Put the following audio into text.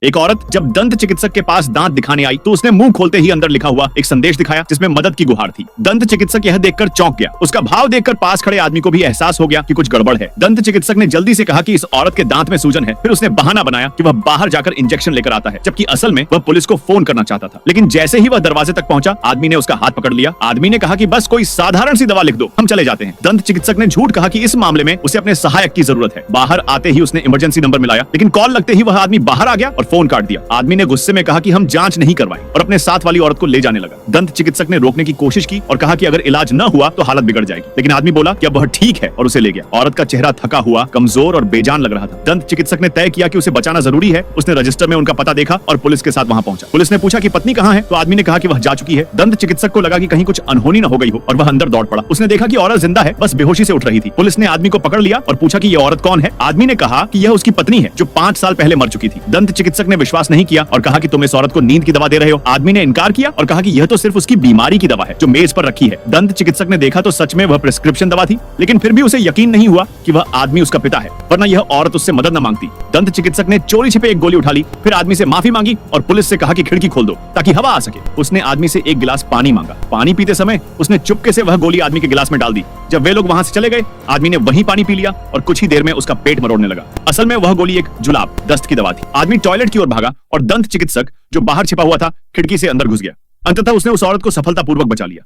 एक औरत जब दंत चिकित्सक के पास दांत दिखाने आई तो उसने मुंह खोलते ही अंदर लिखा हुआ एक संदेश दिखाया जिसमें मदद की गुहार थी। दंत चिकित्सक यह देखकर चौंक गया। उसका भाव देखकर पास खड़े आदमी को भी एहसास हो गया कि कुछ गड़बड़ है। दंत चिकित्सक ने जल्दी से कहा कि इस औरत के दांत में सूजन है। फिर उसने बहाना बनाया कि वह बाहर जाकर इंजेक्शन लेकर आता है, जबकि असल में वह पुलिस को फोन करना चाहता था। लेकिन जैसे ही वह दरवाजे तक पहुंचा, आदमी ने उसका हाथ पकड़ लिया। आदमी ने कहा कि बस कोई साधारण सी दवा लिख दो, हम चले जाते हैं। दंत चिकित्सक ने झूठ कहा कि इस मामले में उसे अपने सहायक की जरूरत है। बाहर आते ही उसने इमरजेंसी नंबर मिलाया, लेकिन कॉल लगते ही वह आदमी बाहर आ गया और फोन काट दिया। आदमी ने गुस्से में कहा कि हम जांच नहीं करवाएं और अपने साथ वाली औरत को ले जाने लगा। दंत चिकित्सक ने रोकने की कोशिश की और कहा कि अगर इलाज न हुआ तो हालत बिगड़ जाएगी, लेकिन आदमी बोला कि अब वह ठीक है और उसे ले गया। औरत का चेहरा थका हुआ, कमजोर और बेजान लग रहा था। दंत चिकित्सक ने तय किया कि उसे बचाना जरूरी है। उसने रजिस्टर में उनका पता देखा और पुलिस के साथ वहां पहुंचा। पुलिस ने पूछा कि पत्नी कहां है, तो आदमी ने कहा कि वह जा चुकी है। दंत चिकित्सक को लगा कि कहीं कुछ अनहोनी न हो गई हो और वह अंदर दौड़ पड़ा। उसने देखा कि औरत जिंदा है, बस बेहोशी से उठ रही थी। पुलिस ने आदमी को पकड़ लिया और पूछा कि यह औरत कौन है। आदमी ने कहा कि यह उसकी पत्नी है जो 5 साल पहले मर चुकी थी। दंत चिकित्सक ने विश्वास नहीं किया और कहा कि तुम इस औरत को नींद की दवा दे रहे हो। आदमी ने इनकार किया और कहा कि यह तो सिर्फ उसकी बीमारी की दवा है जो मेज पर रखी है। दंत चिकित्सक ने देखा तो सच में वह प्रिस्क्रिप्शन दवा थी, लेकिन फिर भी उसे यकीन नहीं हुआ कि वह आदमी उसका पिता है, वरना यह औरत उससे मदद न मांगती। दंत चिकित्सक ने चोरी छिपे एक गोली उठा ली, फिर आदमी से माफी मांगी और पुलिस से कहा कि खिड़की खोल दो ताकि हवा आ सके। उसने आदमी से एक गिलास पानी मांगा। पानी पीते समय उसने चुपके से वह गोली आदमी के गिलास में डाल दी। जब वे लोग वहां से चले गए, आदमी ने वही पानी पी लिया और कुछ ही देर में उसका पेट मरोड़ने लगा। असल में वह गोली एक जुलाब, दस्त की दवा थी। आदमी टॉयलेट की ओर भागा और दंत चिकित्सक जो बाहर छिपा हुआ था खिड़की से अंदर घुस गया। अंततः उसने उस औरत को सफलतापूर्वक बचा लिया।